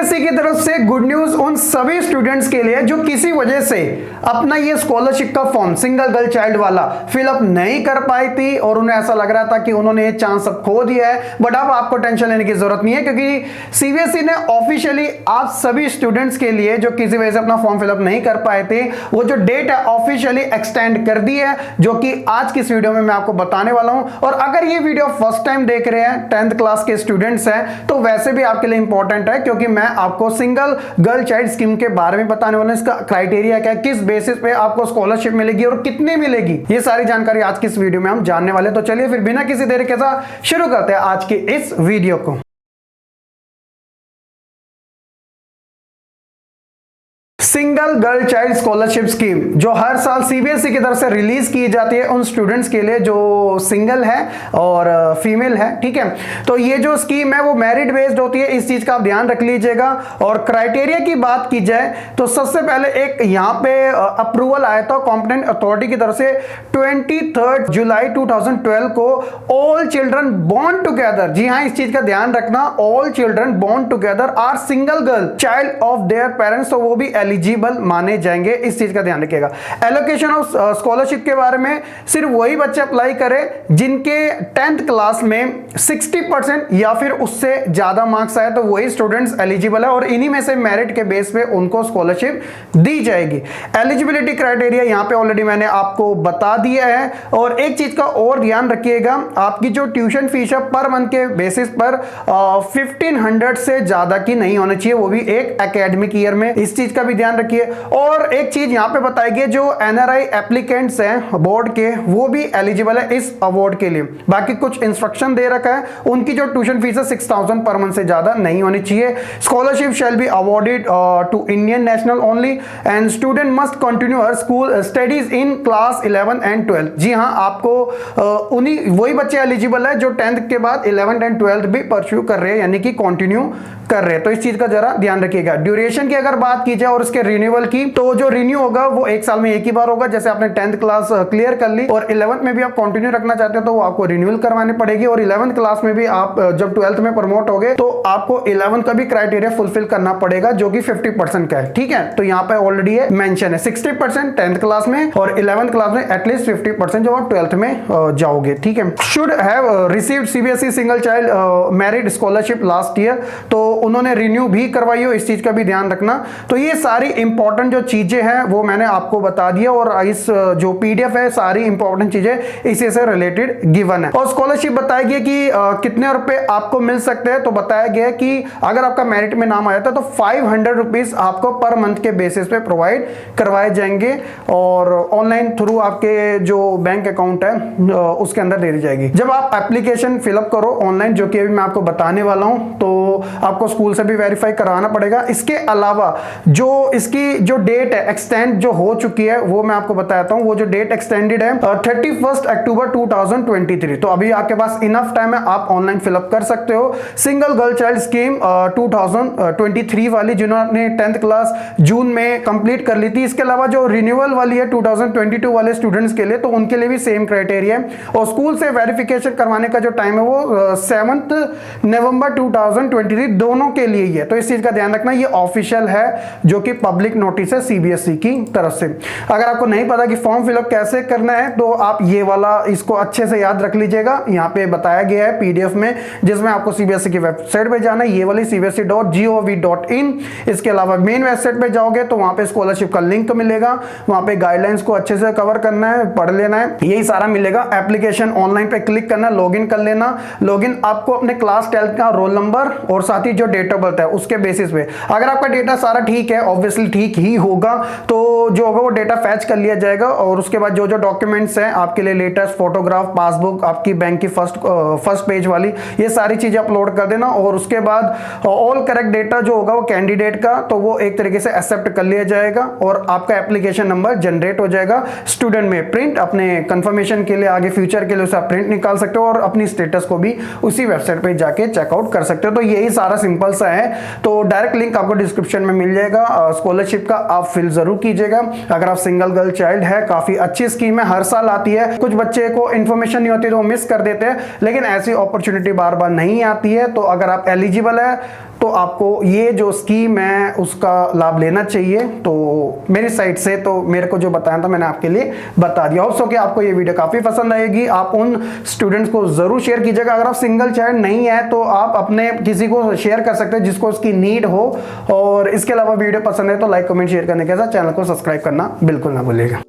CBSE की तरफ से गुड न्यूज उन सभी स्टूडेंट्स के लिए जो किसी वजह से अपना ये स्कॉलरशिप का फॉर्म सिंगल गर्ल चाइल्ड वाला फिलअप नहीं कर पाई थी और उन्हें ऐसा लग रहा था कि उन्होंने ये चांस अब खो दिया है। बट अब आपको टेंशन लेने की जरूरत नहीं है, क्योंकि सीबीएसई ने ऑफिशियली आप सभी स्टूडेंट्स के लिए जो किसी वजह से अपना फॉर्म फिलअप नहीं कर पाए थे, वो जो डेट है ऑफिशियली एक्सटेंड कर दी है, जो कि आज की इस वीडियो में मैं आपको बताने वाला हूं। और अगर ये वीडियो फर्स्ट टाइम देख रहे हैं, 10th क्लास के स्टूडेंट्स हैं, तो वैसे भी आपके लिए इंपॉर्टेंट है, क्योंकि मैं आपको सिंगल गर्ल चाइल्ड स्कीम के बारे में बताने वाला हूं। इसका क्राइटेरिया क्या है, किस बेसिस पे आपको स्कॉलरशिप मिलेगी और कितनी मिलेगी, ये सारी जानकारी आज की इस वीडियो में हम जानने वाले। तो चलिए फिर बिना किसी देरी के साथ शुरू करते हैं आज की इस वीडियो को। Single girl child scholarship scheme जो हर साल सीबीएसई की तरफ से रिलीज की जाती है उन स्टूडेंट्स के लिए जो सिंगल है और फीमेल है, ठीक है। तो ये जो स्कीम है वो मेरिट बेस्ड होती है, इस चीज का आप ध्यान रख लीजिएगा। और क्राइटेरिया की बात की जाए तो सबसे पहले एक यहाँ पे अप्रूवल आया था कॉम्पिटेंट अथॉरिटी की तरफ से 23 जुलाई 2012 को। ऑल चिल्ड्रन बोर्न टुगेदर, जी हाँ, इस चीज का ध्यान रखना, all children born together are single girl child of their parents, तो वो भी एलिजिबल माने जाएंगे, इस चीज का ध्यान रखिएगा। एलोकेशन ऑफ स्कॉलरशिप के बारे में सिर्फ वही बच्चे अप्लाई करें जिनके 10th क्लास में 60% या फिर उससे ज्यादा मार्क्स आए, तो वही स्टूडेंट्स एलिजिबल है और इन्हीं में से मेरिट के बेस पे उनको स्कॉलरशिप दी जाएगी। एलिजिबिलिटी क्राइटेरिया यहां पे ऑलरेडी मैंने आपको बता दिया है। और एक चीज का और ध्यान रखिएगा, आपकी जो ट्यूशन फीस है पर मंथ के बेसिस पर 1500 से ज्यादा की नहीं होनी चाहिए, वो भी एक एकेडमिक ईयर में, इस चीज का भी ध्यान रखिए। और एक चीज यहां पे बताई गई, जो एनआरआई एप्लीकेंट्स हैं बोर्ड के, वो भी एलिजिबल है इस अवार्ड के लिए। बाकी कुछ इंस्ट्रक्शन दे रखा है, उनकी जो ट्यूशन फीस है 6000 पर मंथ से ज्यादा नहीं होनी चाहिए। Scholarship shall be awarded to Indian national only and student must continue her school studies in class 11 and 12। जी हाँ, आपको उन्हीं वही बच्चे एलिजिबल है जो 10th के बाद 11th एंड 12th भी परस्यू कर रहे हैं, यानी कि कंटिन्यू कर रहे हैं। तो इस चीज का जरा ध्यान रखिएगा। ड्यूरेशन की अगर बात की जाए और इसके रिन्यूअल की, तो जो रिन्यू होगा वो एक साल में एक ही बार होगा। जैसे आपने 10th क्लास क्लियर कर ली और 11th में भी आप कंटिन्यू रखना चाहते हो तो वो आपको रिन्यूअल करवानी पड़ेगी। और 11th क्लास में भी आप जब 12th में प्रमोट हो गए तो आपको 11th का भी क्राइटेरिया फुलफिल करना पड़ेगा, जो कि 50% का है, ठीक है। तो यहाँ पे ऑलरेडी है मेंशन है 60% 10th क्लास में और 11th क्लास में एटलीस्ट 50% जब आप 12th में जाओगे, ठीक है। Should have received CBSE single child merit scholarship last year, तो उन्होंने रिन्यू भी करवाई हो, इस चीज का भी ध्यान रखना। तो ये सारी इंपॉर्टेंट जो चीजें हैं वो मैंने आपको बता दिया और इस जो पीडीएफ है सारी इंपॉर्टेंट चीजें इसी से रिलेटेड गिवन है। और स्कॉलरशिप बताया गया कि कितने रुपए आपको मिल सकते हैं, तो बताया गया कि अगर आपका मेरिट में नाम आया था तो 500 रुपीज आपको पर मंथ के बेसिस पे प्रोवाइड करवाए जाएंगे और ऑनलाइन थ्रू आपके जो बैंक अकाउंट है उसके अंदर दे दी जाएगी। जब आप एप्लीकेशन फिलअप करो ऑनलाइन, जो कि अभी मैं आपको बताने वाला हूं, तो आपको स्कूल से भी वेरीफाई कराना पड़ेगा। इसके अलावा जो इसकी जो डेट है एक्सटेंड जो हो चुकी है वो मैं आपको बताता हूं। वो जो डेट एक्सटेंडेड है 31 अक्टूबर 2023, तो अभी आपके पास इनफ टाइम है, आप ऑनलाइन फिलअप कर सकते हो। सिंगल गर्ल चाइल्ड स्कीम 2023 वाली, जिन्होंने 10th क्लास जून में कंप्लीट कर ली थी। इसके अलावा जो रिन्यूअल वाली है 2022 वाले स्टूडेंट्स के लिए, तो उनके लिए भी सेम क्राइटेरिया है। और स्कूल से वेरिफिकेशन करवाने का जो टाइम है वो 7 नवंबर 2023 दोनों के लिए ही है। तो इस चीज का ध्यान रखना, ये ऑफिशियल है, जो कि पब्लिक नोटिस है सीबीएसई की तरफ से। अगर आपको नहीं पता कि फॉर्म फिलअप कैसे करना है, तो आप ये वाला इसको अच्छे से याद रख लीजिएगा। यहाँ पे बताया गया है पीडीएफ में, जिसमें आपको सीबीएसई की वेबसाइट पे जाना है, ये वाली cbse.gov.in। इसके अलावा मेन वेबसाइट पे जाओगे तो वहां पे स्कॉलरशिप का लिंक मिलेगा, वहां पे गाइडलाइंस को अच्छे से कवर करना है, पढ़ लेना है, यही सारा मिलेगा। एप्लीकेशन ऑनलाइन पे क्लिक करना, लॉगिन कर लेना। लॉगिन आपको अपने क्लास 12th का रोल नंबर और साथ ही जो डेट ऑफ बर्थ है उसके बेसिस पे, अगर आपका डेटा सारा ठीक है, ऑब्वियसली ठीक ही होगा, तो जो होगा वो डेटा फैच कर लिया जाएगा। और उसके बाद जो जो डॉक्यूमेंट्स हैं आपके लिए, लेटेस्ट फोटोग्राफ, पासबुक, आपकी बैंक की फर्स्ट पेज वाली, ये सारी चीजें अपलोड कर देना। और उसके बाद ऑल करेक्ट डेटा जो होगा वो कैंडिडेट का, तो वो एक तरीके से एक्सेप्ट कर लिया जाएगा और आपका एप्लीकेशन नंबर जनरेट हो जाएगा। स्टूडेंट में प्रिंट अपने कंफर्मेशन के लिए, आगे फ्यूचर के लिए उसका प्रिंट निकाल सकते हो और अपनी स्टेटस को भी उसी वेबसाइट पे जाके चेकआउट कर सकते हो। तो यही सारा सिंपल सा है। तो डायरेक्ट लिंक आपको डिस्क्रिप्शन में मिल जाएगा। स्कॉलरशिप का आप फिल जरूर कीजिएगा अगर आप सिंगल गर्ल चाइल्ड है। काफी अच्छी स्कीम है, हर साल आती है। कुछ बच्चे को इन्फॉर्मेशन नहीं होती तो मिस कर देते हैं, लेकिन ऐसी अपॉर्चुनिटी बार बार नहीं आती है। तो अगर आप एलिजिबल है तो आपको ये जो स्कीम है उसका लाभ लेना चाहिए। तो मेरी साइड से तो मेरे को जो बताया था मैंने आपके लिए बता दिया। होप सो कि आपको ये वीडियो काफी पसंद आएगी। आप उन स्टूडेंट्स को जरूर शेयर कीजिएगा। अगर आप सिंगल चाइल्ड नहीं है तो आप अपने किसी को शेयर कर सकते हैं जिसको उसकी नीड हो। और इसके अलावा वीडियो पसंद है तो लाइक कमेंट शेयर करने के साथ चैनल को सब्सक्राइब करना बिल्कुल ना भूलिएगा।